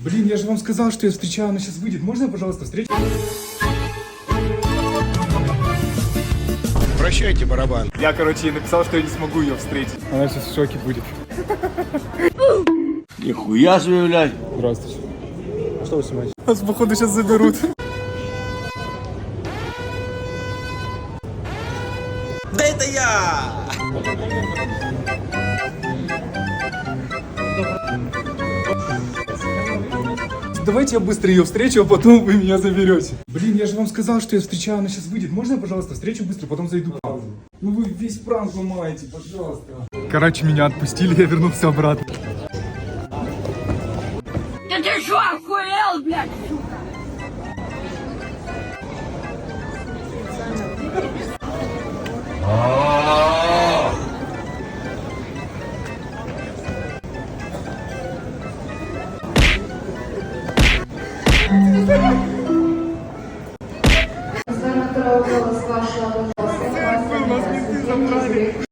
Блин, я же вам сказал, что я встречаю, она сейчас выйдет. Можно я, пожалуйста, встречу? Прощайте, барабан. Я, короче, ей написал, что я не смогу ее встретить. Она сейчас в шоке будет. Нихуя себе, блядь. Здравствуйте. А что вы снимаете? Нас, походу, сейчас заберут. Да это я! Давайте я быстро ее встречу, а потом вы меня заберете. Блин, я же вам сказал, что я встречаю, она сейчас выйдет. Можно я, пожалуйста, встречу быстро, потом зайду к вам? Ну вы весь пранк ломаете, пожалуйста. Короче, меня отпустили, я вернулся обратно. Да ты что, охуел, блядь, сука? Звернути голос вашого